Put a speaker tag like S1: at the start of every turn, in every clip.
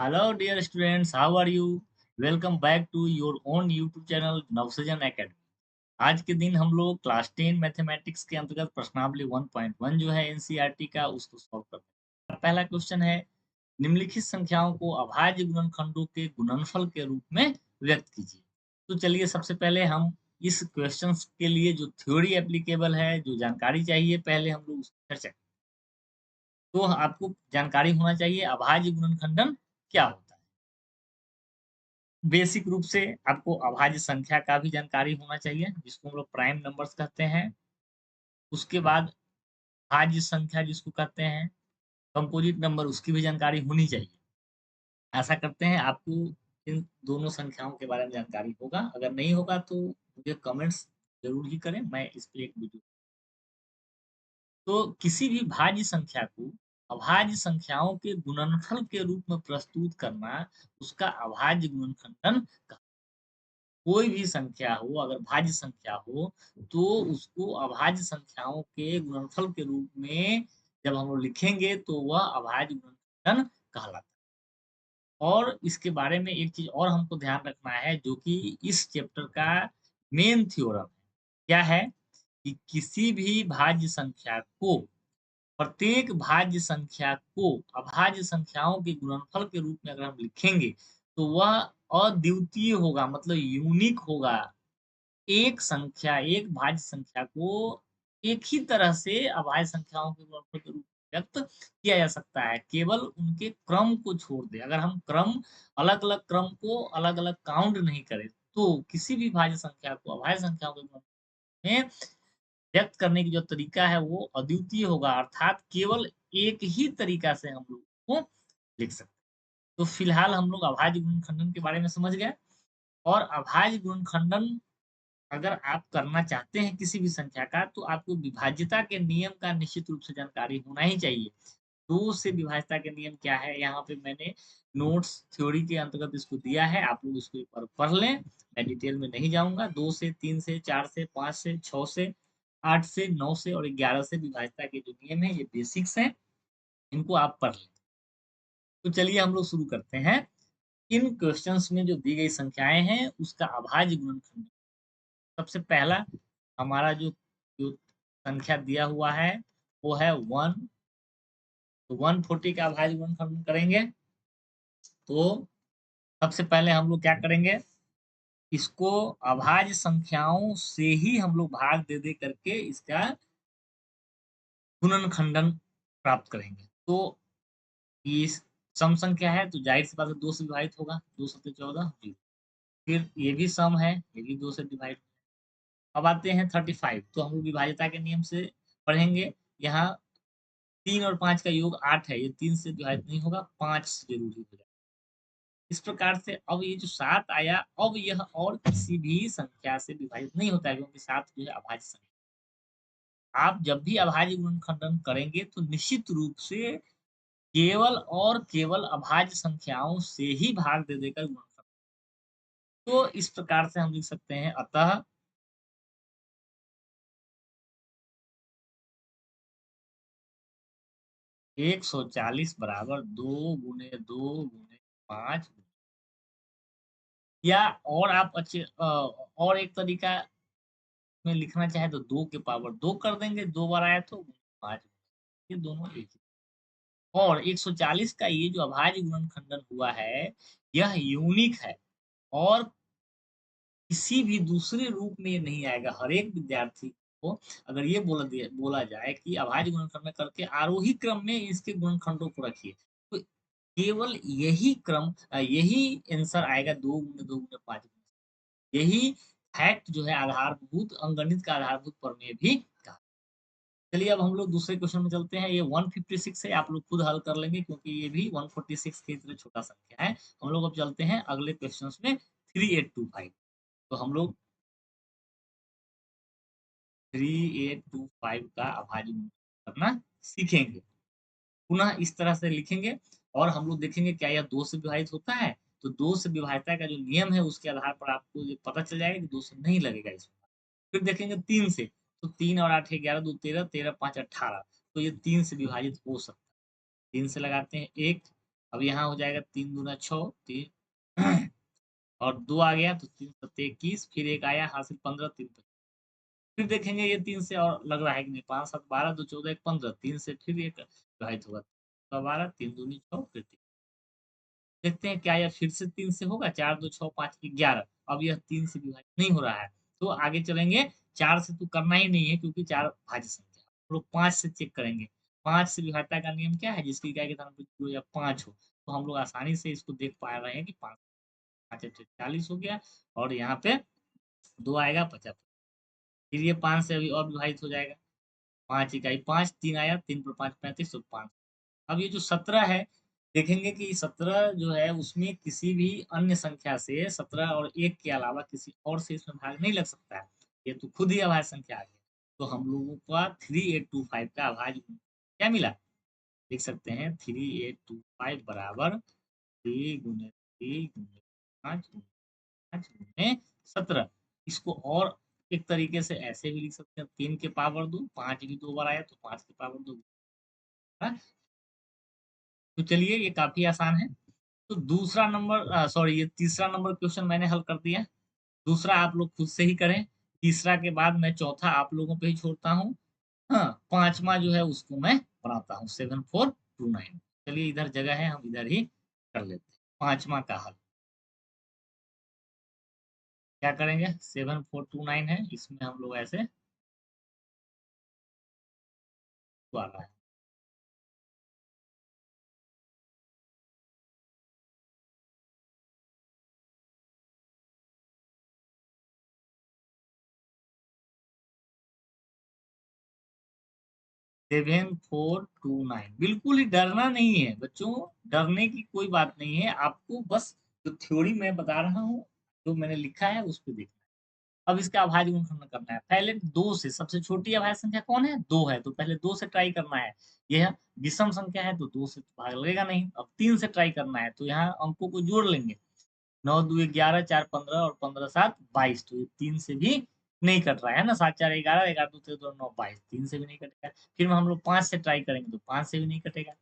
S1: Hello, dear students. How are you? Welcome back to your own YouTube channel Navsrijan academy. आज के दिन हम लोग क्लास 10 मैथमेटिक्स के अंतर्गत प्रश्नावली 1.1 जो है एनसीईआरटी का उसको सॉल्व करते हैं। पहला क्वेश्चन है, निम्नलिखित संख्याओं को अभाज्य गुणनखंडों के गुणनफल के रूप में व्यक्त कीजिए। तो चलिए सबसे पहले हम इस क्वेश्चन के लिए जो थ्योरी एप्लीकेबल है, जो जानकारी चाहिए, पहले हम लोग उसकी चर्चा करें। तो आपको जानकारी होना चाहिए अभाज्य गुणनखंडन क्या होता है। बेसिक रूप से आपको अभाज्य संख्या का भी जानकारी होना चाहिए, जिसको हम लोग प्राइम नंबर्स कहते हैं। उसके बाद भाज्य संख्या जिसको कहते हैं, कंपोजिट नंबर, उसकी भी जानकारी होनी चाहिए। आशा करते हैं आपको इन दोनों संख्याओं के बारे में जानकारी होगा। अगर नहीं होगा तो मुझे कमेंट्स ज़रूर ही करें, मैं इस पे एक वीडियो। तो किसी भी भाज्य संख्या को अभाज्य संख्याओं के गुणनफल के रूप में प्रस्तुत करना, उसका अभाज्य गुणनखंडन। कोई भी संख्या हो, अगर भाज्य संख्या हो, तो उसको अभाज्य संख्याओं के गुणनफल के रूप में जब हम लोग लिखेंगे, तो वह अभाज्य गुणनखंडन कहलाता है। और इसके बारे में एक चीज़ और हमको ध्यान रखना है, जो कि इस चैप्टर का मेन थ्योरम है। क्या है? कि किसी भी भाज्य संख्या को, प्रत्येक भाज्य संख्या को अभाज्य संख्याओं के गुणनफल के रूप में अगर हम लिखेंगे, तो वह अद्वितीय होगा, मतलब यूनिक होगा। एक संख्या, एक भाज्य संख्या को एक ही तरह से अभाज्य संख्याओं के गुणनफल के रूप में व्यक्त किया जा सकता है, केवल उनके क्रम को छोड़ दें। अगर हम अलग-अलग क्रम को अलग-अलग काउंट नहीं करें, तो किसी भी भाज्य संख्या को अभाज्य संख्याओं के गुणनफल में व्यक्त करने की जो तरीका है वो अद्वितीय होगा, अर्थात केवल एक ही तरीका से हम लोग को लिख सकते हैं। तो फिलहाल हम लोग अभाज्य गुणनखंडन के बारे में समझ गए। और अभाज्य गुणनखंडन अगर आप करना चाहते हैं किसी भी संख्या का, तो आपको विभाज्यता के नियम का निश्चित रूप से जानकारी होना ही चाहिए। 2 से विभाज्यता के नियम क्या है, यहाँ पे मैंने नोट्स थ्योरी के अंतर्गत इसको दिया है, आप लोग इसको एक बार पढ़ लें। मैं डिटेल में नहीं जाऊँगा। 2 से, 3 से, 4 से, 5 से, 6 से, 8 से, 9 से और 11 से विभाज्यता के जो नियम हैं, ये बेसिक्स हैं, इनको आप पढ़ लें। तो चलिए हम लोग शुरू करते हैं। इन क्वेश्चंस में जो दी गई संख्याएँ हैं, उसका अभाज्य गुणनखंड। सबसे पहला हमारा जो जो संख्या दिया हुआ है, वो है 1। तो 140 का अभाज्य गुणनखंड करेंगे, तो सबसे पहले हम लोग क्या करेंगे, इसको अभाज्य संख्याओं से ही हम लोग भाग दे करके इसका गुणनखंडन प्राप्त करेंगे। तो ये सम संख्या है, तो जाहिर सी बात है 2 से विभाजित होगा। 2 सत्ते 14, जीरो। फिर ये भी सम है, ये भी 2 से डिवाइड। अब आते हैं 35, तो हम लोग विभाज्यता के नियम से पढ़ेंगे। यहाँ 3 और 5 का योग 8 है, ये 3 से विभाजित नहीं होगा, 5 से ज़रूर ही हो जाएगा। इस प्रकार से अब ये जो 7 आया, अब यह और किसी भी संख्या से विभाजित नहीं होता है, क्योंकि 7 जो है अभाज्य संख्या। आप जब भी अभाज्य गुणनखंडन करेंगे, तो निश्चित रूप से केवल और केवल अभाज्य संख्याओं से ही भाग दे देकर गुणनखंडन। तो इस प्रकार से हम लिख सकते हैं, अतः 140 बराबर 2 गुणे 2 गुणे 5। या और आप और एक तरीका में लिखना चाहे तो 2 के पावर 2 कर देंगे, 2 बार आया तो 5। ये दोनों एक ही। और 140 का ये जो अभाज्य गुणनखंडन हुआ है, यह यूनिक है और किसी भी दूसरे रूप में ये नहीं आएगा। हर एक विद्यार्थी को अगर ये बोला जाए कि अभाज्य गुणनखंडन करके आरोही क्रम में इसके गुणनखंडों को रखिए, तो केवल यही क्रम यही आंसर आएगा, 2 गुणे 2 गुणे 5। यही फैक्ट जो है आधारभूत अंकगणित का आधारभूत प्रमेय भी कहा। चलिए अब हम लोग दूसरे क्वेश्चन में चलते हैं। ये 156 है, आप लोग खुद हल कर लेंगे, क्योंकि ये भी 146 की तरह छोटा संख्या है। हम लोग अब चलते हैं अगले क्वेश्चन में, 3825। तो हम लोग 3825 का अभाज्य करना सीखेंगे। पुनः इस तरह से लिखेंगे और हम लोग देखेंगे क्या यह 2 से विभाजित होता है। तो 2 से विभाज्यता का जो नियम है, उसके आधार पर आपको ये पता चल जाएगा कि 2 से नहीं लगेगा इसमें। फिर देखेंगे 3 से, तो 3 और 8 11, 2 13, 13 5 18। तो ये 3 से विभाजित हो सकता है। 3 से लगाते हैं 1, अब यहाँ हो जाएगा 3 दूना 6, 3 और 2 आ गया तो 3 सत्ते 21, फिर 1 आया हासिल 15, 3 फिर देखेंगे ये 3 से और लग रहा है कि नहीं, 5 7 12, 2 14 1 15, 3 से फिर एक विभाजित होगा, तो 12, 3 दूनी 6, फिर 3। देखते हैं क्या यह फिर से 3 से होगा, 4 2 6 5 11। अब यह 3 से विभाजित नहीं हो रहा है, तो आगे चलेंगे। 4 से तो करना ही नहीं है क्योंकि 4 भाज्य संख्या है। हम लोग 5 से चेक करेंगे। 5 से विभाज्यता का नियम क्या है, जिसकी इकाई के स्थान पर 0 या 5 हो, तो हम लोग आसानी से इसको देख पा रहे हैं कि 5 5 40 हो गया और यहाँ पे 2 आएगा 50। फिर ये 5 से अभी और विभाजित हो जाएगा, 5 इकाई 5, 3 आया, 3 पर 5 35, तो 5। अब ये जो 17 है, देखेंगे कि 17 जो है उसमें किसी भी अन्य संख्या से 17 और 1 के अलावा किसी और से इसमें भाग नहीं लग सकता है। ये तो खुद ही अभाज्य संख्या आ गया। तो हम लोगों का 3825 का अभाज्य गुणन क्या मिला? लिख सकते हैं 3825 बराबर 3 गुने 3 गुने 5 गुने 5 गुने 17। इसको और एक तरीके से ऐसे भी लिख सकते हैं, 3 के पावर 2, 5 भी 2 बार आया तो 5 के पावर 2। हाँ? तो चलिए ये काफी आसान है। तो दूसरा नंबर सॉरी ये तीसरा नंबर क्वेश्चन मैंने हल कर दिया। दूसरा आप लोग खुद से ही करें। तीसरा के बाद मैं चौथा आप लोगों पे ही छोड़ता हूँ। हाँ, पांचवा जो है उसको मैं बनाता हूँ 7429। चलिए इधर जगह है, हम इधर ही कर लेते हैं पांचवा का हल। क्या करेंगे, 7429 है, इसमें हम लोग ऐसे आ रहा है 7429। बिल्कुल ही डरना नहीं है बच्चों, डरने की कोई बात नहीं है। आपको बस जो थ्योरी मैं बता रहा हूँ, जो मैंने लिखा है उस पर देखना है। अब इसका अभाज्य गुणनखंड करना है। पहले 2 से, सबसे छोटी अभाज्य संख्या कौन है, 2 है, तो पहले 2 से ट्राई करना है। यह विषम संख्या है तो 2 से तो भाग लगेगा नहीं। अब 3 से ट्राई करना है, तो यहाँ अंकों को जोड़ लेंगे। 9 2 11, 4 15 और 15 7 22, तो ये 3 से भी नहीं कट रहा है ना। 7 4 11, 11 2 13 2 9 22, 3 से भी नहीं कटेगा। फिर हम लोग 5 से ट्राई करेंगे तो 5 से भी नहीं कटेगा।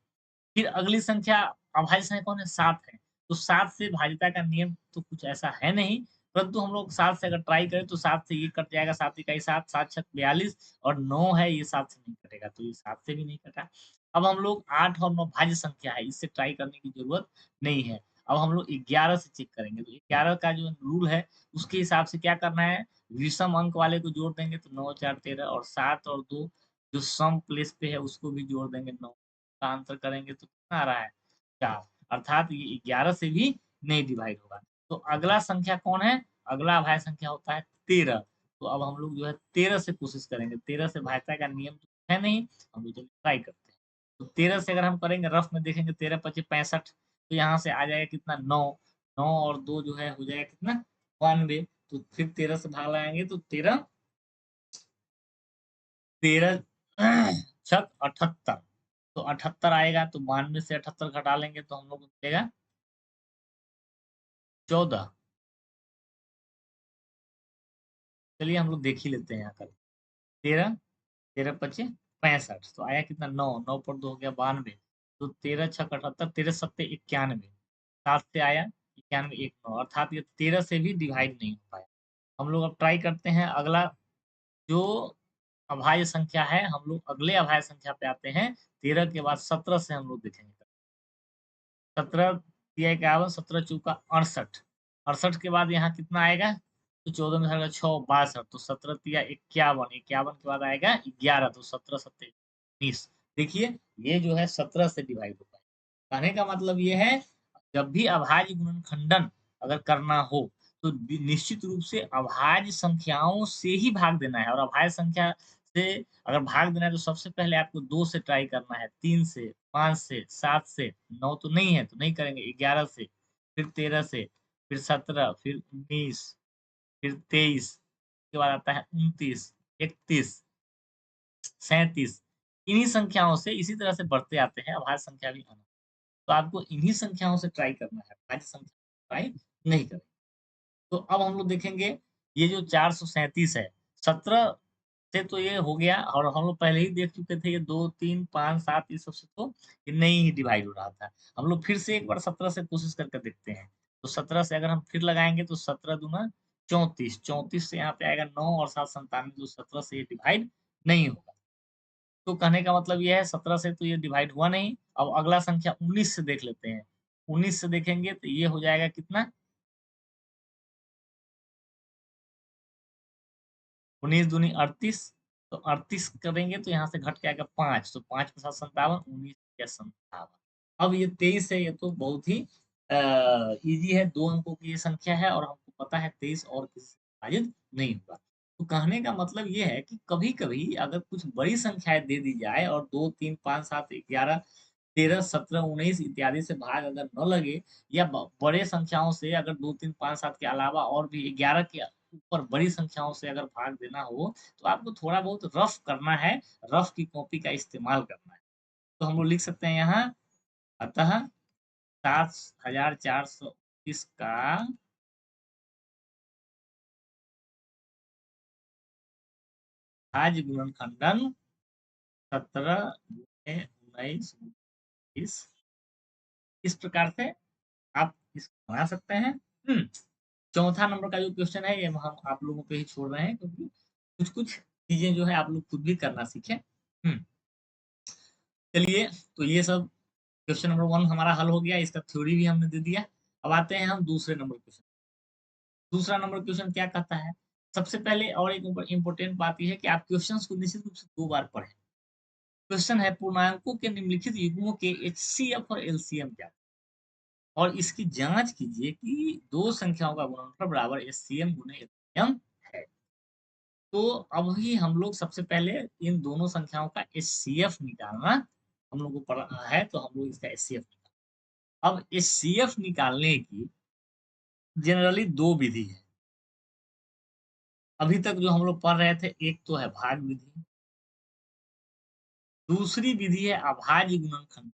S1: फिर अगली संख्या अभाज्य संख्या कौन है, 7 है। तो 7 से भाज्यता का नियम तो कुछ ऐसा है नहीं, परंतु हम लोग 7 से अगर ट्राई करें तो 7 से ये कट जाएगा, 7 इकाई 7, 7 छक 42 और 9 है, ये 7 से नहीं कटेगा, तो ये 7 से भी नहीं कटा। अब हम लोग 8 और 9 भाज्य संख्या है, इससे ट्राई करने की जरूरत नहीं है। अब हम लोग 11 से चेक करेंगे, तो 11 का जो रूल है उसके हिसाब से क्या करना है, विषम अंक वाले को जोड़ देंगे तो 9 4 13 और 7 और 2 जो सम प्लेस पे है उसको भी जोड़ देंगे, 9 का आंसर करेंगे तो कितना आ रहा है, 4। अर्थात ये 11 से भी नहीं डिवाइड होगा। तो अगला संख्या कौन है, अगला अभाज्य संख्या होता है 13। तो अब हम लोग जो है 13 से कोशिश करेंगे। 13 से भाज्यता का नियम तो है नहीं, हम लोग चलिए ट्राई करते हैं। तो 13 से अगर हम करेंगे, रफ में देखेंगे, 13 25 65, तो यहाँ से आ जाएगा कितना, 9। 9 और 2 जो है हो जाएगा कितना, 92। तो फिर 13 से भाग लगाएंगे तो 13 13 छक 78, तो 78 आएगा। तो 92 से 78 घटा लेंगे तो हम लोग को मिलेगा 14। चलिए हम लोग देख ही लेते हैं यहाँ कर। 13 13 पच्चीस 65, तो आया कितना, 9। 9 पर 2 हो गया 92। तो 13 छक 78, 13 सत्ते 91, 7 से आया 91 1 9, अर्थात ये 13 से भी डिवाइड नहीं हो पाया। हम लोग अब ट्राई करते हैं अगला जो अभाज्य संख्या है। हम लोग अगले अभाज्य संख्या पे आते हैं। 13 के बाद 17 से हम लोग देखेंगे। 17 दिया 51, 17 चौका 68, 68 के बाद यहाँ कितना आएगा, तो 14 में जाएगा 6 62, तो 17 दिया 51, 51 के बाद आएगा 11, तो 17 सत्ते 19। देखिए ये जो है 17 से डिवाइड होता है। कहने का मतलब ये है, जब भी अभाज्य गुणनखंडन अगर करना हो तो निश्चित रूप से अभाज्य संख्याओं से ही भाग देना है। और अभाज्य संख्या से अगर भाग देना है तो सबसे पहले आपको 2 से ट्राई करना है, 3 से, 5 से, 7 से। 9 तो नहीं है तो नहीं करेंगे, 11 से, फिर 13 से, फिर 17, फिर 19, फिर 23, उसके बाद आता है 29, 31, 37। इन्हीं संख्याओं से इसी तरह से बढ़ते आते हैं, अभाज्य संख्या भी आना। तो आपको इन्हीं संख्याओं से ट्राई करना है, भाज्य संख्या ट्राई नहीं करें। तो अब हम लोग देखेंगे ये जो 437 है, 17 से तो ये हो गया और हम लोग पहले ही देख चुके थे ये 2, 3, 5, 7 ये सबसे तो ये नहीं ही डिवाइड हो रहा था। हम लोग फिर से एक बार 17 से कोशिश करके देखते हैं। तो 17 से अगर हम फिर लगाएँगे तो 17 दूना 34, 34 से यहाँ पे आएगा 9 और 7 97 तो 17 से ये डिवाइड नहीं होगा। तो कहने का मतलब ये है 17 से तो ये डिवाइड हुआ नहीं। अब अगला संख्या 19 से देख लेते हैं। 19 से देखेंगे तो ये हो जाएगा कितना? 19 दूनी 38 तो 38 करेंगे तो यहाँ से घट के आएगा 5 तो 5 के साथ 57 19 या 57 अब ये 23 है ये तो बहुत ही इजी है 2 अंकों की ये संख्या है और हमको पता है 23 और किसी से विभाजित नहीं होगा तो कहने का मतलब ये है कि कभी-कभी अगर कुछ बड़ी संख्याएं दे दी जाए और 2 3 5 7 11 13 17 19 इत्यादि से भाग अगर न लगे या बड़े संख्याओं से अगर 2 3 5 7 के अलावा और भी 11 के ऊपर बड़ी संख्याओं से अगर भाग देना हो, तो आपको थोड़ा बहुत रफ करना है, रफ की कॉपी का इस्तेमाल करना है। तो हम लोग लिख सकते हैं यहाँ अतः 7429 का भाज्य गुणनखंडन 17 गुणे 19 20 इस प्रकार से आप इसको बना सकते हैं। चौथा नंबर का जो क्वेश्चन है ये हम आप लोगों पे ही छोड़ रहे हैं क्योंकि कुछ-कुछ चीज़ें जो है आप लोग खुद भी करना सीखें। हुँ, चलिए तो ये सब क्वेश्चन नंबर 1 हमारा हल हो गया, इसका थ्योरी भी हमने दे दिया। अब आते हैं हम दूसरे नंबर क्वेश्चन। दूसरा नंबर क्वेश्चन क्या कहता है? सबसे पहले और एक इम्पोर्टेंट बात ये है कि आप क्वेश्चंस को निश्चित रूप से 2 बार पढ़ें। क्वेश्चन है पूर्णांकों के निम्नलिखित युग्मों के एचसीएफ और एलसीएम क्या है? और इसकी जाँच कीजिए कि 2 संख्याओं का गुणनफल बराबर एचसीएम गुणे एलसीएम है। तो अभी हम लोग सबसे पहले इन दोनों संख्याओं का एचसीएफ निकालना हम लोग को पढ़ा है तो हम लोग इसका एचसीएफ अब एचसीएफ निकालने की जनरली 2 विधि है। अभी तक जो हम लोग पढ़ रहे थे एक तो है भाग विधि, दूसरी विधि है अभाज्य गुणनखंड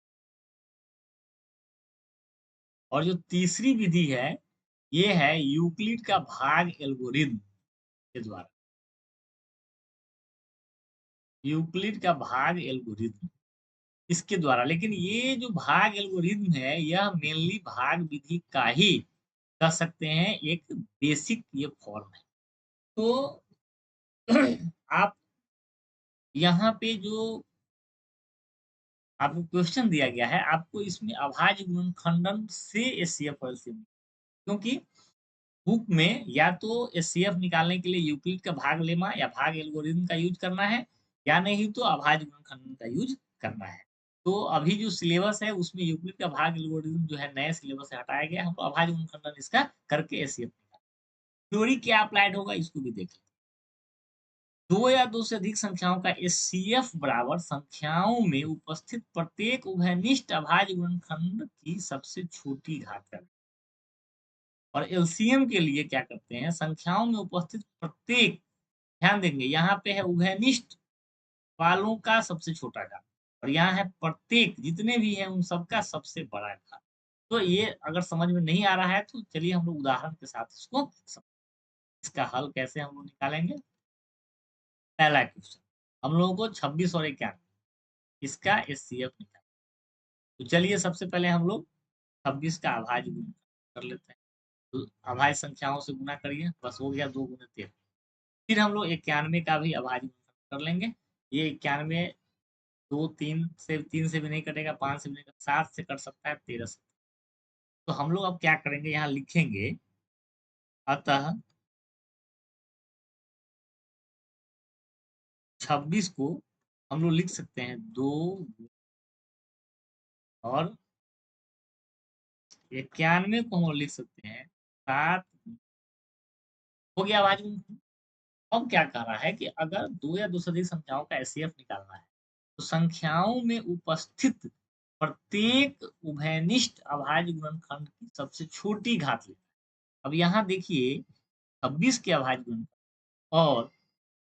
S1: और जो तीसरी विधि है ये है यूक्लिड का भाग एल्गोरिथम के द्वारा। यूक्लिड का भाग एल्गोरिथम इसके द्वारा लेकिन ये जो भाग एल्गोरिथम है यह मेनली भाग विधि का ही कह सकते हैं एक बेसिक ये फॉर्म है। तो आप यहाँ पे जो आपको क्वेश्चन दिया गया है, आपको इसमें अभाज्य गुणनखंडन से एचसीएफ और एलसीएम क्योंकि बुक में या तो एचसीएफ निकालने के लिए यूक्लिड का भाग लेमा या भाग एल्गोरिथम का यूज़ करना है या नहीं तो अभाज्य गुणनखंडन का यूज़ करना है। तो अभी जो सिलेबस है उसमें यूक्लिड का भाग एल्गोरिथम जो है नए सिलेबस से हटाया गया है, हम तो अभाज्य गुणनखंडन इसका करके एचसीएफ थ्योरी क्या अप्लाइड होगा इसको भी देख लें। 2 या 2 से अधिक संख्याओं का एचसीएफ बराबर संख्याओं में उपस्थित प्रत्येक उभयनिष्ठ अभाज्य गुणनखंड की सबसे छोटी घात है। और एलसीएम के लिए क्या करते हैं संख्याओं में उपस्थित प्रत्येक ध्यान देंगे यहाँ पे है उभयनिष्ठ वालों का सबसे छोटा घात और यहाँ है प्रत्येक जितने भी हैं उन सबका सबसे बड़ा घात। तो ये अगर समझ में नहीं आ रहा है तो चलिए हम लोग उदाहरण के साथ इसको इसका हल कैसे हम लोग निकालेंगे। पहला क्वेश्चन हम लोगों को 26 और 91 इसका एचसीएफ निकालना। तो चलिए सबसे पहले हम लोग 26 का अभाज्य गुणा कर लेते हैं। तो अभाज्य संख्याओं से गुना करिए बस हो गया 2 गुने 13। फिर हम लोग 91 का भी अभाज्य गुणा कर लेंगे। ये 91 2 3 से भी नहीं कटेगा, 5 से भी नहीं कटेगा, 7 से कट सकता है, 13 से। तो हम लोग अब क्या करेंगे यहाँ लिखेंगे अतः 26 को हम लोग लिख सकते हैं 2 और 91 को हम लोग लिख सकते हैं 7 हो गया अभाज्य गुणनखंड। अब क्या कह रहा है कि अगर 2 या 2 से अधिक संख्याओं का एचसीएफ निकालना है, तो संख्याओं में उपस्थित प्रत्येक उभयनिष्ठ अभाज्य गुणनखंड की सबसे छोटी घात लेना है। अब यहाँ देखिए 26 के अभाज्य गुणनखंड और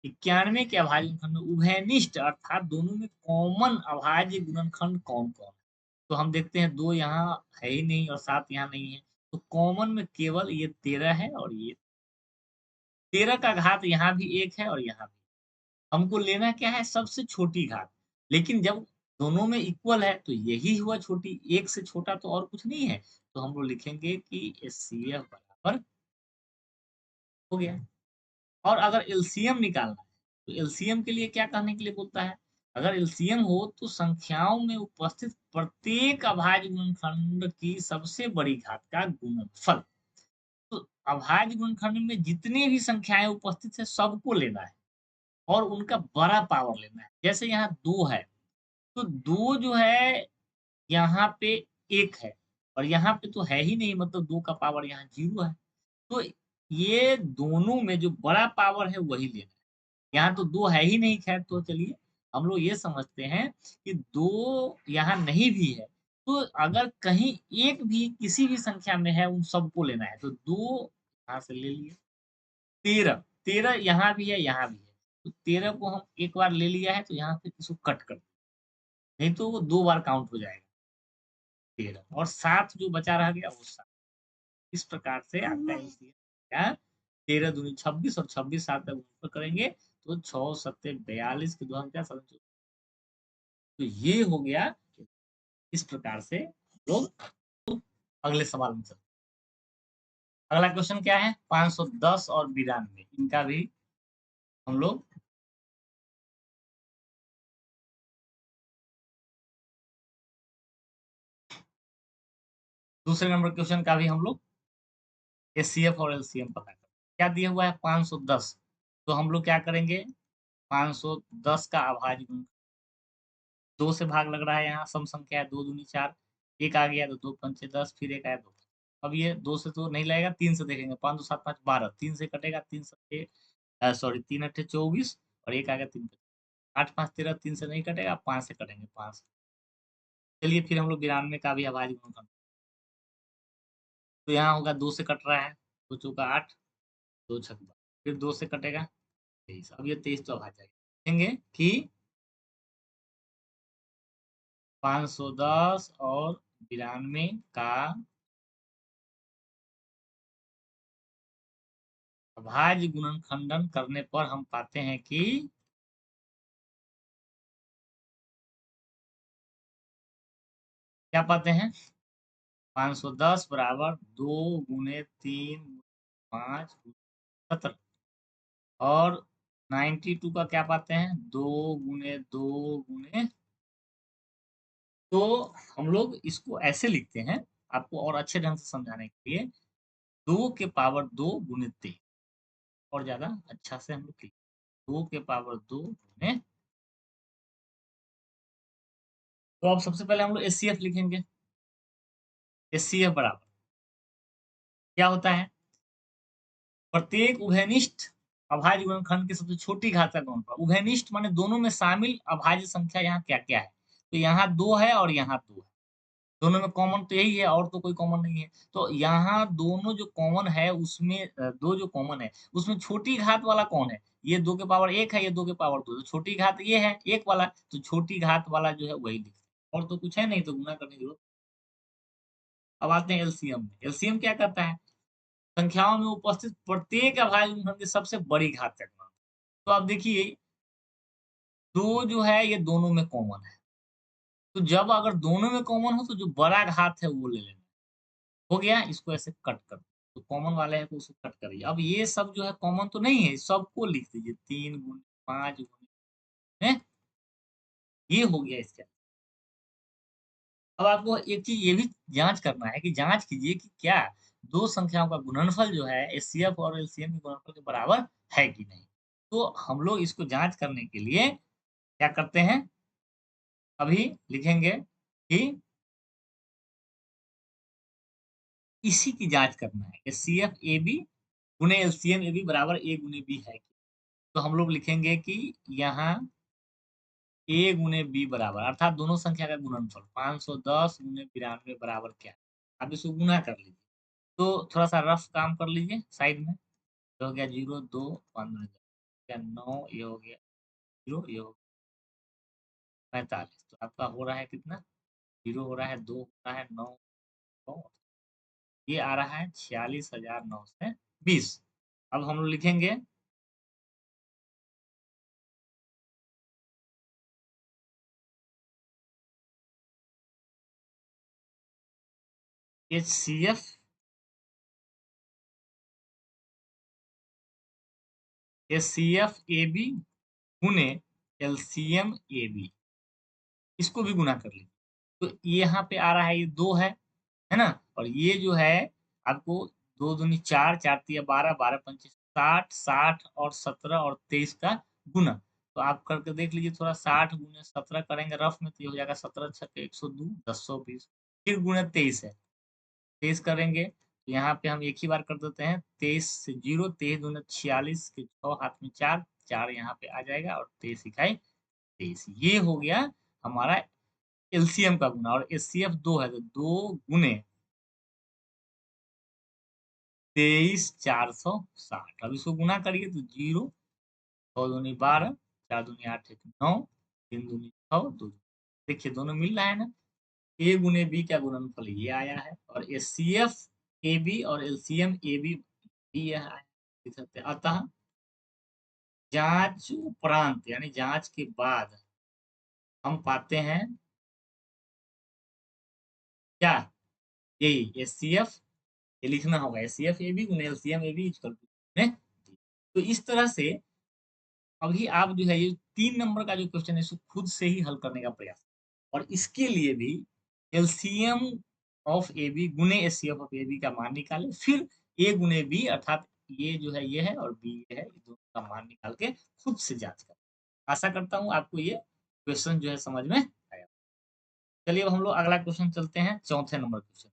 S1: 91 के अभाज्य गुणनखंड में उभयनिष्ठ अर्थात दोनों में कॉमन अभाज्य गुणनखंड कौन-कौन है? तो हम देखते हैं 2 यहाँ है ही नहीं और 7 यहाँ नहीं है। तो कॉमन में केवल ये 13 है और ये 13 का घात यहाँ भी 1 है और यहाँ भी। हमको लेना क्या है सबसे छोटी घात। लेकिन जब दोनों में इक्वल है तो यही हुआ छोटी, 1 से छोटा तो और कुछ नहीं है। तो हम लोग लिखेंगे कि एचसीएफ बराबर हो गया। और अगर एलसीएम निकालना है, तो एलसीएम के लिए क्या करने के लिए बोलता है? अगर एलसीएम हो तो संख्याओं में उपस्थित प्रत्येक अभाज्य गुणनखंड की सबसे बड़ी घात का गुणनफल। तो अभाज्य गुणनखंड में जितनी भी संख्याएँ उपस्थित है सबको लेना है और उनका बड़ा पावर लेना है। जैसे यहाँ 2 है, तो 2 जो है यहाँ पे 1 है और यहाँ पे तो है ही नहीं, मतलब 2 का पावर यहाँ 0 है। तो ये दोनों में जो बड़ा पावर है वही लेना है। यहाँ तो 2 है ही नहीं, खैर तो चलिए हम लोग ये समझते हैं कि 2 यहाँ नहीं भी है, तो अगर कहीं 1 भी किसी भी संख्या में है उन सबको लेना है। तो 2 यहाँ से ले लिए, 13, 13 यहाँ भी है, यहाँ भी है। तो 13 को हम एक बार ले लिया है तो यहाँ पे इसको कट कर, नहीं तो वो 2 बार काउंट हो जाएगा 13, और 7 जो बचा रह गया वो 7। इस प्रकार से आपका एलसीएम क्या, 13 दूनी 26 और 26 7 तक ऊपर करेंगे तो 6 सत्ते 42 के 2 हम क्या समझ। तो ये हो गया। इस प्रकार से लोग अगले सवाल में चलते हैं। अगला क्वेश्चन क्या है? 510 और 92 इनका भी हम लोग दूसरे नंबर क्वेश्चन का भी हम लोग एचसीएफ और एलसीएम पता करें। क्या दिया हुआ है? 510। तो हम लोग क्या करेंगे? 510 का अभाज्य गुण 2 से भाग लग रहा है, यहाँ सम संख्या है, 2 दूनी 4, 1 आ गया तो 2 पंचे 10, फिर 1 आया 2। अब ये 2 से तो नहीं लगेगा, 3 से देखेंगे, 5 2 7 5 12, 3 से कटेगा, 3 सत्ते सॉरी 3 अट्ठे 24 और 1 आ गया 3 8 5 13, 3 से नहीं कटेगा, 5 से कटेंगे 5। चलिए फिर हम लोग 92 का भी अभाज्य गुणनखंड, तो यहाँ होगा 2 से कट रहा है, 2 चौका 8, 2 छक्का, फिर 2 से कटेगा 23। अब ये 23 तो अभाज्य है। देखेंगे कि 510 और 92 का अभाज्य गुणनखंडन करने पर हम पाते हैं कि क्या पाते हैं? 510 बराबर 2 गुने 3 5 17, और 92 का क्या पाते हैं? 2 गुने 2 गुने, तो हम लोग इसको ऐसे लिखते हैं आपको और अच्छे ढंग से समझाने के लिए, 2 के पावर 2 गुने 3, और ज्यादा अच्छा से हम लोग लिखते हैं 2 के पावर 2 गुने। तो अब सबसे पहले हम लोग एचसीएफ लिखेंगे। एचसीएफ बराबर क्या होता है? प्रत्येक उभयनिष्ठ अभाज्य गुणनखंड की सबसे छोटी घात का गुणनफल। उभयनिष्ठ माने दोनों में शामिल अभाज्य संख्या यहाँ क्या-क्या है? तो यहाँ 2 है और यहाँ 2 है। दोनों में कॉमन तो यही है और तो कोई कॉमन नहीं है। तो यहाँ दोनों जो कॉमन है उसमें 2 जो कॉमन है उसमें छोटी घात वाला कौन है? ये 2 के पावर 1 है, ये 2 के पावर 2, तो छोटी घात ये है 1 वाला, तो छोटी घात वाला जो है वही लिखते हैं। और तो कुछ है नहीं, तो गुणा करने की जरूरत। अब आते हैं एलसीएम में। एलसीएम क्या करता है? संख्याओं में उपस्थित प्रत्येक अभाज्य गुणनखंड की सबसे बड़ी घात का गुणनफल। तो आप देखिए 2 जो है ये दोनों में कॉमन है। तो जब अगर दोनों में कॉमन हो तो जो बड़ा घात है वो ले लेना। हो गया, इसको ऐसे कट कर दो। तो कॉमन वाले हैं तो उसको कट करिए। अब ये सब जो है कॉमन तो नहीं है, सबको लिख दीजिए 3 गुणे 5 गुणे, हैं? ये हो गया इसका। अब आपको एक चीज़ ये भी जाँच करना है कि जाँच कीजिए कि क्या 2 संख्याओं का गुणनफल जो है एचसीएफ और एलसीएम के गुणनफल के बराबर है कि नहीं? तो हम लोग इसको जाँच करने के लिए क्या करते हैं? अभी लिखेंगे कि इसी की जाँच करना है, एचसीएफ एबी गुणे एलसीएम एबी बराबर ए गुणे बी है। तो हम लोग लिखेंगे कि यहाँ ए गुणे बी बराबर, अर्थात दोनों संख्या का गुणनफल 510 गुणे 92 बराबर क्या है? आप इसको गुणा कर लीजिए। तो थोड़ा-सा रफ काम कर लीजिए साइड में। ये हो गया 0 2 5 दूनी 10, क्या 9, ये हो गया 0, ये हो गया 45। तो आपका हो रहा है कितना? 0 हो रहा है, 2 हो रहा है, 9 9, ये आ रहा है 46,920। अब हम लोग लिखेंगे HCF AB गुने LCM AB, इसको भी गुना कर लीजिए। तो यहाँ पे आ रहा है, ये 2 है ना? और ये जो है आपको 2 दूनी 4, 4 तिया 12, 12 पंचे 60, 60 और 17 और 23 का गुना। तो आप करके देख लीजिए थोड़ा, 60 गुने 17 करेंगे रफ में तो ये हो जाएगा 17 छक्के 102, 1020, फिर गुने 23 है। 23 करेंगे तो यहाँ पे हम एक ही बार कर देते हैं, 23 से 0, 23 दूने 46 के 6 हाथ में 4, 4 यहाँ पे आ जाएगा और 23 इकाई 23। ये हो गया हमारा एलसीएम का गुना, और एचसीएफ 2 है तो 2 गुने 23,460। अब इसको गुना करिए तो 0, 6 दूनी 12, 4 दूनी 8 एक 9, 3 दूनी 6, 2 देखिए दोनों मिल रहा है ना। ए गुने बी का गुणनफल ये आया है, और एचसीएफ ए बी और एलसीएम ए बी भी यह आया है। अतः जांच उपरांत यानी जांच के बाद हम पाते हैं क्या, यही एचसीएफ, ये लिखना होगा एचसीएफ ए बी गुने LCM A B equal to. तो इस तरह से अभी आप जो है ये 3 नंबर का जो क्वेश्चन है इसको खुद से ही हल करने का प्रयास, और इसके लिए भी एलसीएम ऑफ ए बी गुने एचसीएफ ऑफ ए बी का मान निकालें, फिर ए गुने बी अर्थात ये जो है ये है और बी ये है, दोनों का मान निकाल के खुद से जांच करें। आशा करता हूँ आपको ये क्वेश्चन जो है समझ में आया। चलिए अब हम लोग अगला क्वेश्चन चलते हैं, चौथे नंबर क्वेश्चन।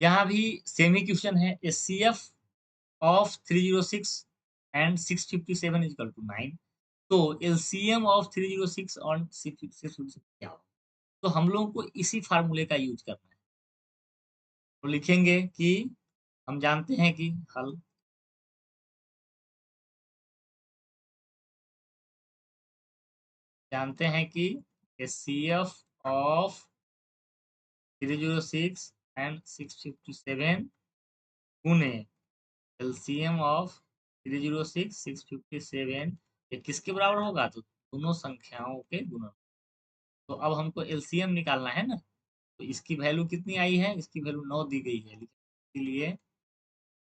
S1: यहाँ भी सेमी क्वेश्चन है, HCF of 306 and 657 is equal to 9। तो एलसीएम ऑफ 306 और 657 क्या हो? तो हम लोगों को इसी फार्मूले का यूज करना है। तो लिखेंगे कि हम जानते हैं कि हल जानते हैं कि एचसीएफ ऑफ 306 एंड 657 गुने एलसीएम ऑफ 306 657 ये किसके बराबर होगा? तो दोनों संख्याओं के गुणन। तो अब हमको एलसीएम निकालना है ना, तो इसकी वैल्यू कितनी आई है? इसकी वैल्यू 9 दी गई है, इसलिए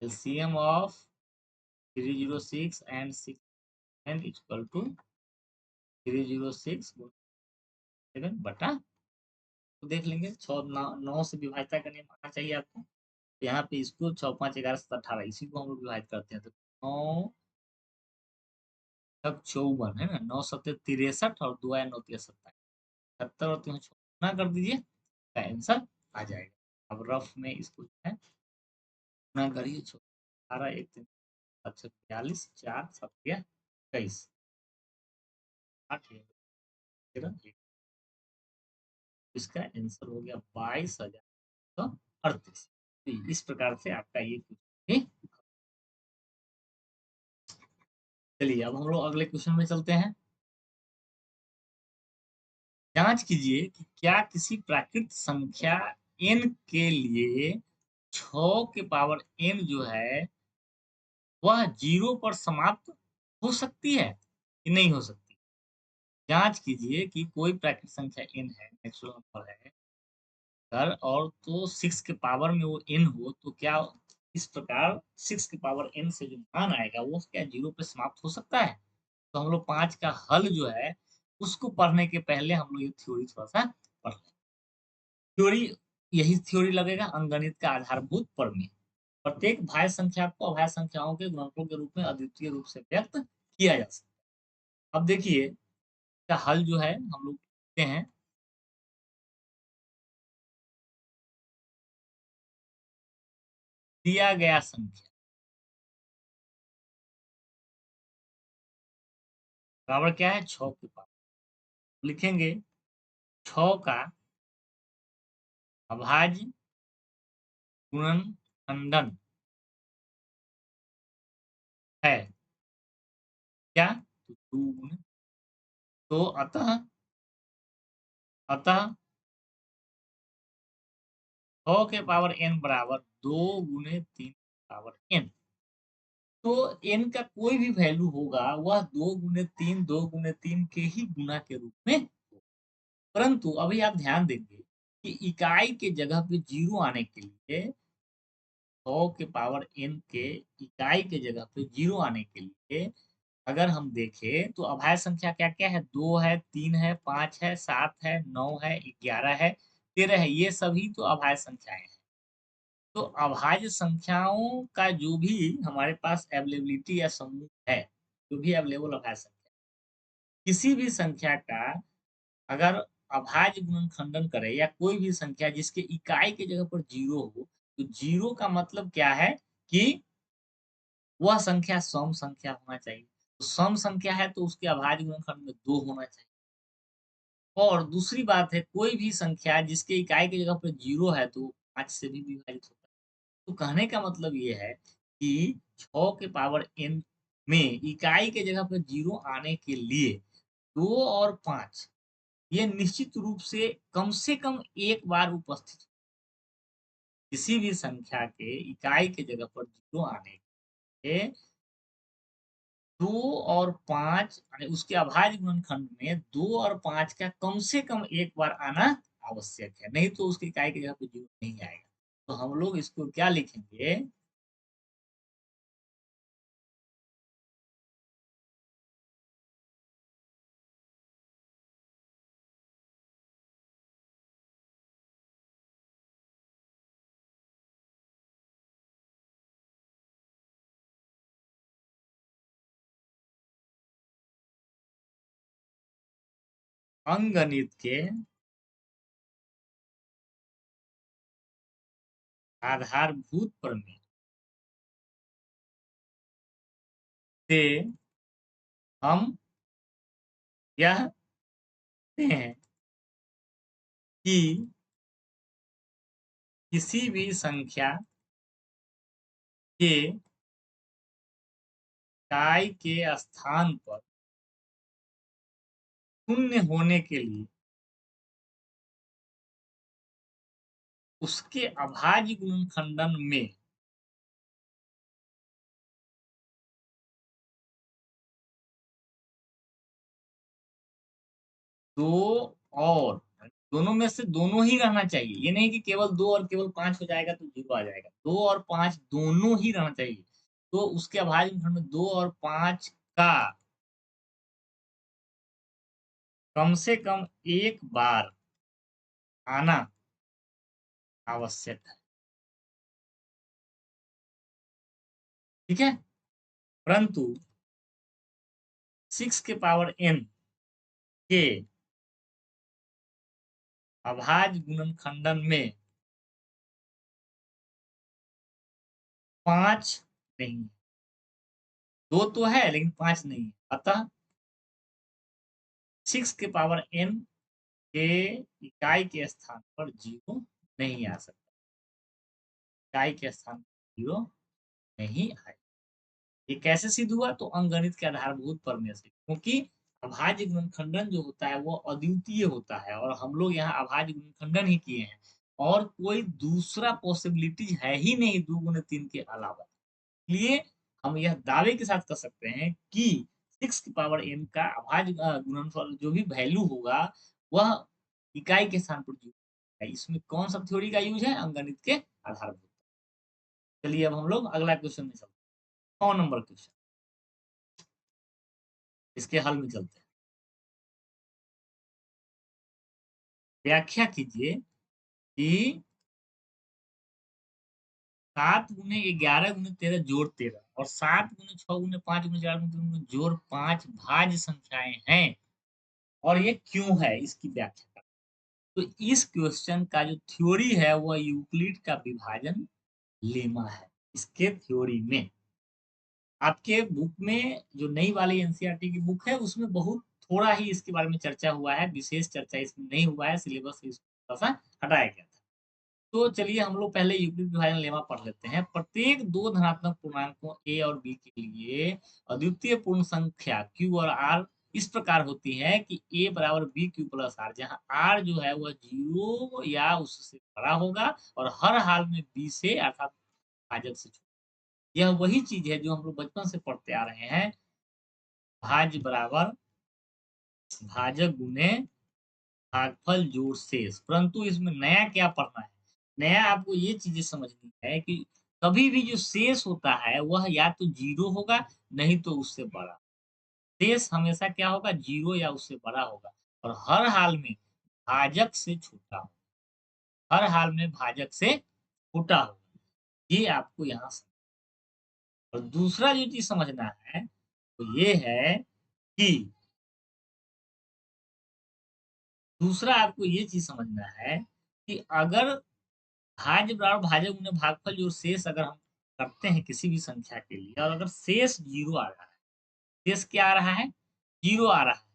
S1: LCM of 306 and 6 and equal to 306 7 बटा, तो देख लेंगे 6 9 से विभाज्यता का नियम आना चाहिए आपको। यहाँ पे इसको 6 5 11 7 18 इसी को हम लोग विभाजित करते हैं, तो 9 तक 54 है ना, 9 सत्ते 63 और 2 9 सत्ताईस, 70 और 3 गुना कर दीजिए का आंसर आ जाएगा। अब रफ में इसको जो है गुना करिए, 18 1 3 7 42 4 7 23 8 13, इसका आंसर हो गया 22,138। इस प्रकार से आपका ये क्वेश्चन। चलिए अब हम लोग अगले क्वेश्चन में चलते हैं। जांच कीजिए कि क्या किसी प्राकृत संख्या n के लिए 6 के पावर n जो है वह 0 पर समाप्त हो सकती है कि नहीं हो सकती। जांच कीजिए कि कोई प्राकृत संख्या n है, नेचुरल नंबर है अगर, और तो 6 के पावर में वो n हो तो क्या इस प्रकार 6 के पावर n से जो मान आएगा वो क्या 0 पे समाप्त हो सकता है? तो हम लोग 5 का हल जो है उसको पढ़ने के पहले हम लोग ये थ्योरी थोड़ा सा पढ़ लें। थ्योरी यही थ्योरी लगेगा अंकगणित का आधारभूत प्रमेय। प्रत्येक भाज्य संख्या को अभाज्य संख्याओं के गुणकों के रूप में अद्वितीय रूप से व्यक्त किया जा सकता है। अब देखिए इसका हल जो है हम लोग लिखते हैं, दिया गया संख्या बराबर क्या है 6 के पावर, लिखेंगे 6 का अभाज्य गुणनखंडन है क्या? तो 2 गुना, तो अतः अतः 6 के पावर n बराबर 2 गुने 3 पावर n। तो n का कोई भी वैल्यू होगा वह 2 गुने 3 2 गुने 3 के ही गुना के रूप में होगा। परंतु अभी आप ध्यान देंगे कि इकाई के जगह पे 0 आने के लिए 100 के पावर n के इकाई के जगह पे 0 आने के लिए अगर हम देखें तो अभाज्य संख्या क्या-क्या है? 2 है, 3 है, 5 है, 7 है, 9 है, 11 है, 13 है। ये सभी तो अभाज्य संख्याएँ हैं। तो अभाज्य संख्याओं का जो भी हमारे पास अवेलेबिलिटी या समूह है, जो भी अवेलेबल अभाज्य संख्या, किसी भी संख्या का अगर अभाज्य गुणनखंडन करें या कोई भी संख्या जिसके इकाई की जगह पर 0 हो, तो 0 का मतलब क्या है कि वह संख्या सम संख्या होना चाहिए। तो सम संख्या है तो उसके अभाज्य गुणनखंड में 2 होना चाहिए। और दूसरी बात है कोई भी संख्या जिसके इकाई की जगह पर 0 है तो 5 से भी विभाजित होता है। तो कहने का मतलब ये है कि 6 के पावर n में इकाई के जगह पर 0 आने के लिए 2 और 5 ये निश्चित रूप से कम एक बार उपस्थित हो। किसी भी संख्या के इकाई के जगह पर 0 आने के 2 और 5 यानी उसके अभाज्य गुणनखंड में 2 और 5 का कम से कम एक बार आना आवश्यक है, नहीं तो उसकी इकाई की जगह पे 0 नहीं आएगा। तो हम लोग इसको क्या लिखेंगे? अंकगणित के आधारभूत प्रमेय से हम यह कहते हैं कि किसी भी संख्या के इकाई के स्थान पर शून्य होने के लिए उसके अभाज्य गुणनखंडन में दो और दोनों में से दोनों ही रहना चाहिए। ये नहीं कि केवल 2 और केवल 5 हो जाएगा तो 0 आ जाएगा। 2 और 5 दोनों ही रहना चाहिए। तो उसके अभाज्य गुणनखंड में 2 और 5 का कम से कम एक बार आना आवश्यक है। ठीक है? परंतु 6 के पावर n के अभाज्य गुणनखंडन में 5 नहीं है। 2 तो है लेकिन 5 नहीं है। अतः 6 के पावर n के इकाई के स्थान पर 0 नहीं आ सकता। इकाई के स्थान पर 0 नहीं आएगा। ये कैसे सिद्ध हुआ? तो अंकगणित के आधारभूत प्रमेय से। क्योंकि अभाज्य गुणनखंडन जो होता है वो अद्वितीय होता है और हम लोग यहाँ अभाज्य गुणनखंडन ही किए हैं और कोई दूसरा पॉसिबिलिटी है ही नहीं 2 गुने 3 के अलावा। इसलिए हम यह दावे के साथ कह सकते हैं कि 6 की पावर n का अभाज्य गुणनफल जो भी वैल्यू होगा वह इकाई के स्थान पर 0 है। इसमें कौन सा थ्योरी का यूज़ है? अंकगणित के आधारभूत। चलिए अब हम लोग अगला क्वेश्चन में चलते हैं। 9 नंबर क्वेश्चन। इसके हल में चलते हैं। व्याख्या कीजिए कि 7 गुने 11 गुने 13 जोड़ 13 और 7 गुने 6 गुने 5 गुने 4 गुने 3 गुने जोड़ 5 भाज्य संख्याएं हैं और ये क्यों है इसकी व्याख्या। तो इस क्वेश्चन का जो थ्योरी है वह यूक्लिड का विभाजन लेमा है। इसके थ्योरी में आपके बुक में जो नई वाली एनसीईआरटी की बुक है उसमें बहुत थोड़ा ही इसके बारे में चर्चा हुआ है, विशेष चर्चा इसमें नहीं हुआ है, सिलेबस से इसको थोड़ा-सा हटाया गया था। तो चलिए हम लोग पहले यूक्लिड विभाजन लेमा पढ़ लेते हैं। प्रत्येक 2 धनात्मक पूर्णांकों a और b के लिए अद्वितीय पूर्ण संख्या q और r इस प्रकार होती है कि a बराबर b q प्लस r, जहाँ r जो है वह 0 या उससे बड़ा होगा और हर हाल में b से अर्थात भाजक से छोटा। यह वही चीज़ है जो हम लोग बचपन से पढ़ते आ रहे हैं, भाज्य बराबर भाजक गुने भागफल जोड़ शेष। परंतु इसमें नया क्या पढ़ना है? नया आपको ये चीज़ें समझनी है कि कभी भी जो शेष होता है वह या तो 0 होगा, नहीं तो उससे बड़ा। शेष हमेशा क्या होगा? 0 या उससे बड़ा होगा और हर हाल में भाजक से छोटा होगा। हर हाल में भाजक से छोटा होगा। ये आपको यहाँ और दूसरा जो चीज़ समझना है, वो ये है कि दूसरा आपको ये चीज़ समझना है कि अगर भाज्य बराबर भाजक गुने भागफल जो शेष अगर हम करते हैं किसी भी संख्या के लिए और अगर शेष 0 आ रहा है, शेष क्या आ रहा है? 0 आ रहा है।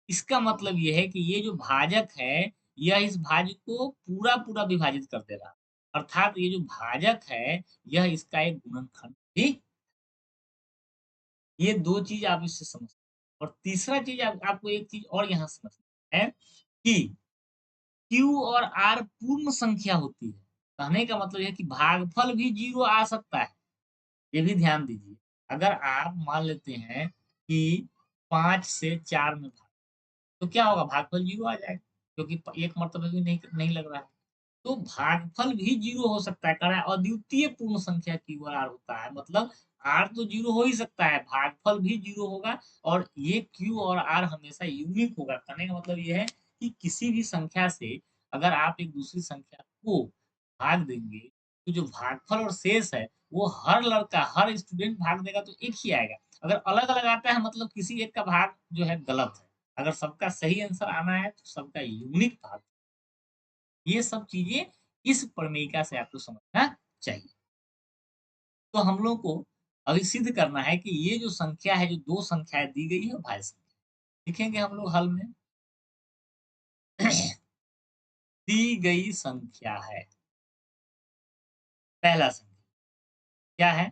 S1: इसका मतलब ये है कि ये जो भाजक है, यह इस भाज्य को पूरा-पूरा विभाजित कर दे रहा है। अर्थात ये जो भाजक है, यह इसका एक गुणनखंड भी ये 2 चीज़ आप इससे समझ और तीसरा चीज़ आपको एक चीज़ और यहाँ समझना है कि Q और R पूर्ण संख्या होती है। कहने का मतलब ये है कि भागफल भी 0 आ सकता है। ये भी ध्यान दीजिए। अगर आप मान लेते हैं कि 5 से 4 में भाग तो क्या होगा? भागफल 0 आ जाएगा क्योंकि प एक मर्तबा भी नहीं नहीं लग रहा है। तो भागफल भी 0 हो सकता है, कह रहा है अद्वितीय पूर्ण संख्या की ओर R होता है, मतलब R तो 0 हो ही सकता है, भागफल भी 0 होगा और ये Q और R हमेशा यूनिक होगा। कहने का मतलब ये है कि किसी भी संख्या से अगर आप एक दूसरी संख्या को भाग देंगे, तो जो भागफल और शेष है, वो हर लड़का, हर स्टूडेंट भाग देगा तो एक ही आएगा। अगर अलग-अलग आता है मतलब किसी एक का भाग जो है गलत है। अगर सबका सही आंसर आना है तो सबका यूनिक भाग ये सब चीज़ें इस प्रमेयिका से आपको समझना चाहिए। तो हम लोग को अभी सिद्ध करना है कि ये जो संख्या है, जो 2 संख्याएँ दी गई है, वो भाज्य संख्या लिखेंगे हम लोग हल में। दी गई संख्या है, पहला संख्या क्या है?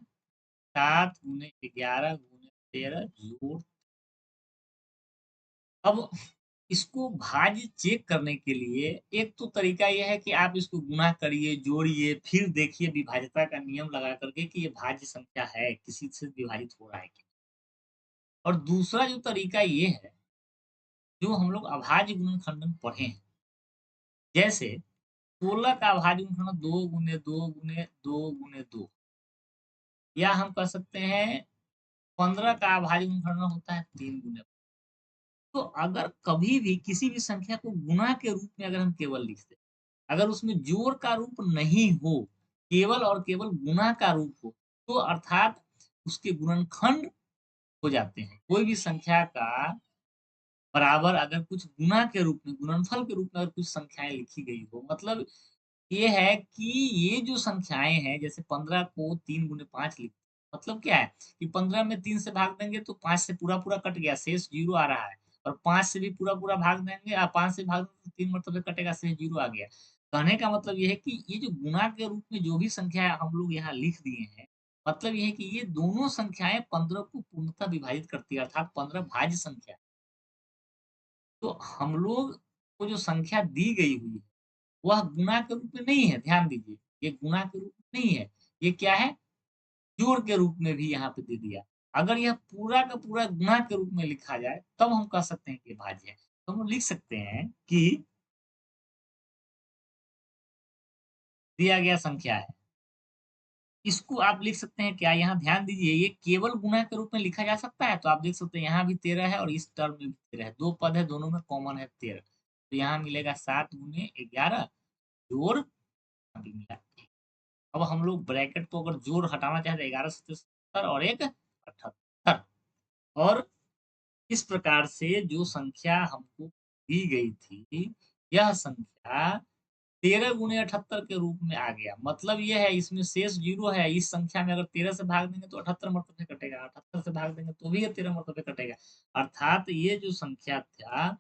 S1: 7 गुने 11 गुने 13 जोड़ अब इसको भाज्य चेक करने के लिए एक तो तरीका ये है कि आप इसको गुणा करिए, जोड़िए, फिर देखिए विभाज्यता का नियम लगा करके कि ये भाज्य संख्या है, किसी से विभाजित हो रहा है क्या? और दूसरा जो तरीका ये है, जो हम लोग अभाज्य गुणनखंडन पढ़े हैं, जैसे 16 का अभाज्य गुणनखंडन 2 गुने 2 गुने 2 गुने 2 या हम कह सकते हैं 15 का अभाज्य गुणनखंडन होता है 3 गुने तो अगर कभी भी किसी भी संख्या को गुणा के रूप में अगर हम केवल लिख दें, अगर उसमें जोड़ का रूप नहीं हो, केवल और केवल गुणा का रूप हो, तो अर्थात उसके गुणनखंड हो जाते हैं। कोई भी संख्या का बराबर अगर कुछ गुणा के रूप में, गुणनफल के रूप में अगर कुछ संख्याएँ लिखी गई हो, मतलब ये है कि ये जो संख्याएँ हैं, जैसे 15 को 3 गुने 5 लिख मतलब क्या है कि 15 में 3 से भाग देंगे तो 5 से पूरा-पूरा कट गया, शेष 0 आ रहा है और 5 से भी पूरा-पूरा भाग देंगे 5 से भाग देंगे तो 3 मरतबे कटेगा, शेष 0 आ गया। कहने का मतलब ये है कि ये जो गुणा के रूप में जो भी संख्या हम लोग यहाँ लिख दिए हैं, मतलब ये है कि ये दोनों संख्याएँ 15 को पूर्णतः विभाजित करती है, अर्थात 15 भाज्य संख्या। तो हम लोग को जो संख्या दी गई हुई है, वह गुणा के रूप में नहीं है, ध्यान दीजिए। ये गुणा के रूप में नहीं है, ये क्या है? जोड़ के रूप में भी यहाँ पे दे दिया। अगर यह पूरा का पूरा गुणा के रूप में लिखा जाए, तब हम कह सकते हैं कि ये भाज्य है। तो हम लोग लिख सकते हैं कि दिया गया संख्या है। इसको आप लिख सकते हैं क्या? यहाँ ध्यान दीजिए, ये केवल गुणा के रूप में लिखा जा सकता है, तो आप देख सकते हैं यहाँ भी 13 है और इस टर्म में भी 13 है। 2 पद है, दोनों में कॉमन है 13। तो यहाँ मिलेगा 7 गुने 11 जोड़ अभी मिला अब हम लोग ब्रैकेट को अगर जोड़ हटाना चाहें तो 11 सत्ते 70 और एक 78 और इस प्रकार से जो संख्या हमको दी गई थी, यह संख्या 13 गुणे 78 के रूप में आ गया। मतलब ये है इसमें शेष 0 है, इस संख्या में अगर 13 से भाग देंगे तो 78 मरतबे कटेगा, 78 से भाग देंगे तो भी ये 13 मरतबे कटेगा। अर्थात ये जो संख्या था,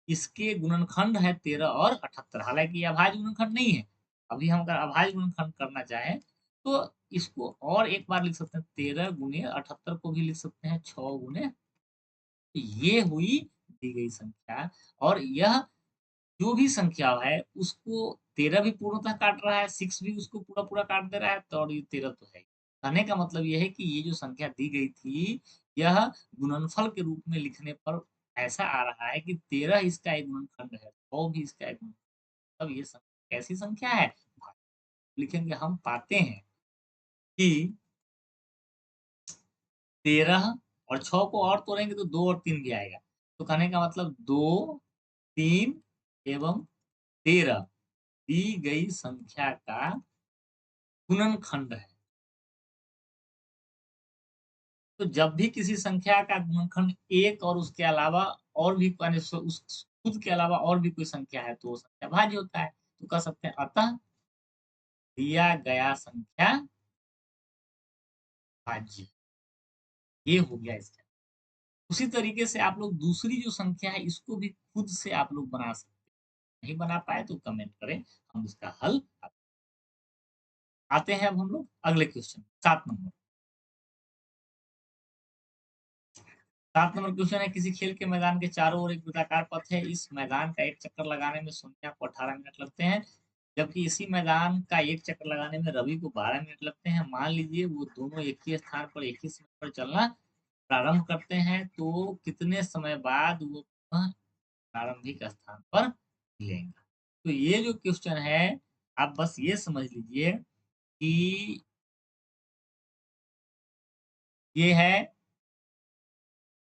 S1: इसके गुणनखंड है 13 और 78 हालाँकि ये अभाज्य गुणनखंड नहीं है। अभी हम अगर अभाज्य गुणनखंड करना चाहें, तो इसको और एक बार लिख सकते हैं 13 गुणे 78 को भी लिख सकते हैं 6 गुणे ये हुई दी गई संख्या और यह जो भी संख्या है उसको 13 भी पूर्णतः काट रहा है, 6 भी उसको पूरा-पूरा काट दे रहा है तो और ये 13 तो है ही। कहने का मतलब ये है कि ये जो संख्या दी गई थी, यह गुणनफल के रूप में लिखने पर ऐसा आ रहा है कि 13 इसका एक गुणनखंड है, 100 भी इसका एक गुणनखंड। अब ये कैसी संख्या है? लिखेंगे, हम पाते हैं कि 13 और 6 को और तोड़ेंगे तो 2 और 3 भी आएगा। तो कहने का मतलब 2, 3 एवं 13 दी गई संख्या का गुणनखंड है। तो जब भी किसी संख्या का गुणनखंड 1 और उसके अलावा और भी यानी उस खुद के अलावा और भी कोई संख्या है, तो वो संख्या भाज्य होता है। तो कह सकते हैं, अतः दिया गया संख्या भाज्य। ये हो गया इसका। उसी तरीके से आप लोग दूसरी जो संख्या है, इसको भी खुद से आप लोग बना सकते हैं। नहीं बना पाए तो कमेंट करें, हम इसका हल आते हैं। अब हम लोग अगले क्वेश्चन 7 नंबर। 7 नंबर क्वेश्चन है, किसी खेल के मैदान के चारों ओर एक वृत्ताकार पथ है। इस मैदान का एक चक्कर लगाने में सोनिया को 18 मिनट लगते हैं, जबकि इसी मैदान का एक चक्कर लगाने में रवि को 12 मिनट लगते हैं। मान लीजिए वो दोनों एक ही स्थान पर एक ही समय पर चलना प्रारंभ करते हैं, तो कितने समय बाद वो पुनः प्रारंभिक स्थान पर मिलेंगे? तो ये जो क्वेश्चन है, आप बस ये समझ लीजिए कि ये है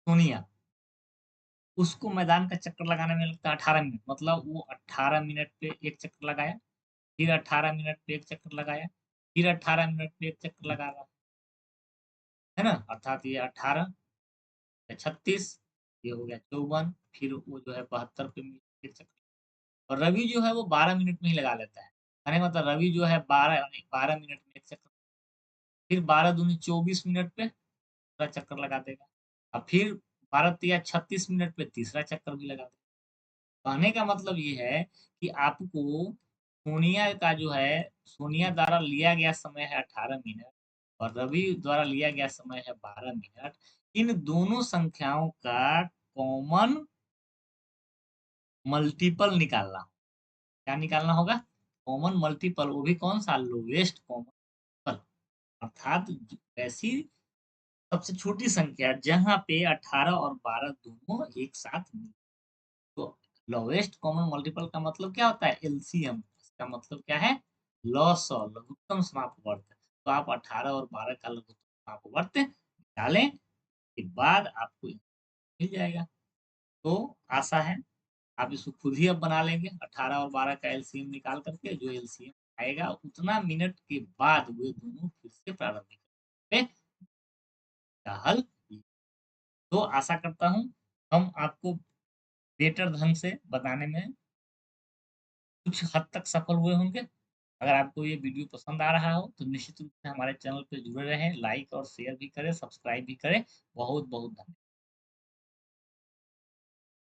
S1: सोनिया। उसको मैदान का चक्कर लगाने में लगता है 18 मिनट, मतलब वो 18 मिनट पे एक चक्कर लगाया, फिर 18 मिनट पे एक चक्कर लगाया, फिर 18 मिनट पे एक चक्कर लगा रहा है ना। अर्थात ये 18 या 36, ये हो गया 54, फिर वो जो है 72 पे एक चक्कर। और रवि जो है वो 12 मिनट में ही लगा लेता है। कहने का मतलब रवि जो है 12 मिनट में एक चक्कर, फिर 12 दूनी 24 मिनट पे दूसरा चक्कर लगा देगा, और फिर 12 तिया 36 मिनट पे तीसरा चक्कर भी लगा देगा। कहने का मतलब ये है कि आपको सोनिया का जो है, सोनिया द्वारा लिया गया समय है 18 मिनट और रवि द्वारा लिया गया समय है 12 मिनट। इन दोनों संख्याओं का कॉमन मल्टीपल निकालना। क्या निकालना होगा? कॉमन मल्टीपल, वो भी कौन सा? Lowest common. अर्थात ऐसी सबसे छोटी संख्या जहां पे 18 और 12 दोनों एक साथ मिले। तो लोवेस्ट कॉमन मल्टीपल का मतलब क्या होता है? एलसीएम। इसका मतलब क्या है? लॉस और लघुत्तम समापवर्त। तो आप 18 और 12 का लघुत्तम समापवर्त निकालें के बाद आपको मिल जाएगा। तो आशा है आप इसको खुद ही अब बना लेंगे। 18 और 12 का एलसीएम निकाल करके जो एलसीएम आएगा, उतना मिनट के बाद वे दोनों फिर से प्रारंभिक का हल। तो आशा करता हूँ हम आपको बेटर ढंग से बताने में कुछ हद तक सफल हुए होंगे। अगर आपको ये वीडियो पसंद आ रहा हो तो निश्चित रूप से हमारे चैनल पे जुड़े रहें, लाइक और शेयर भी करें, सब्सक्राइब भी करें। बहुत बहुत धन्यवाद।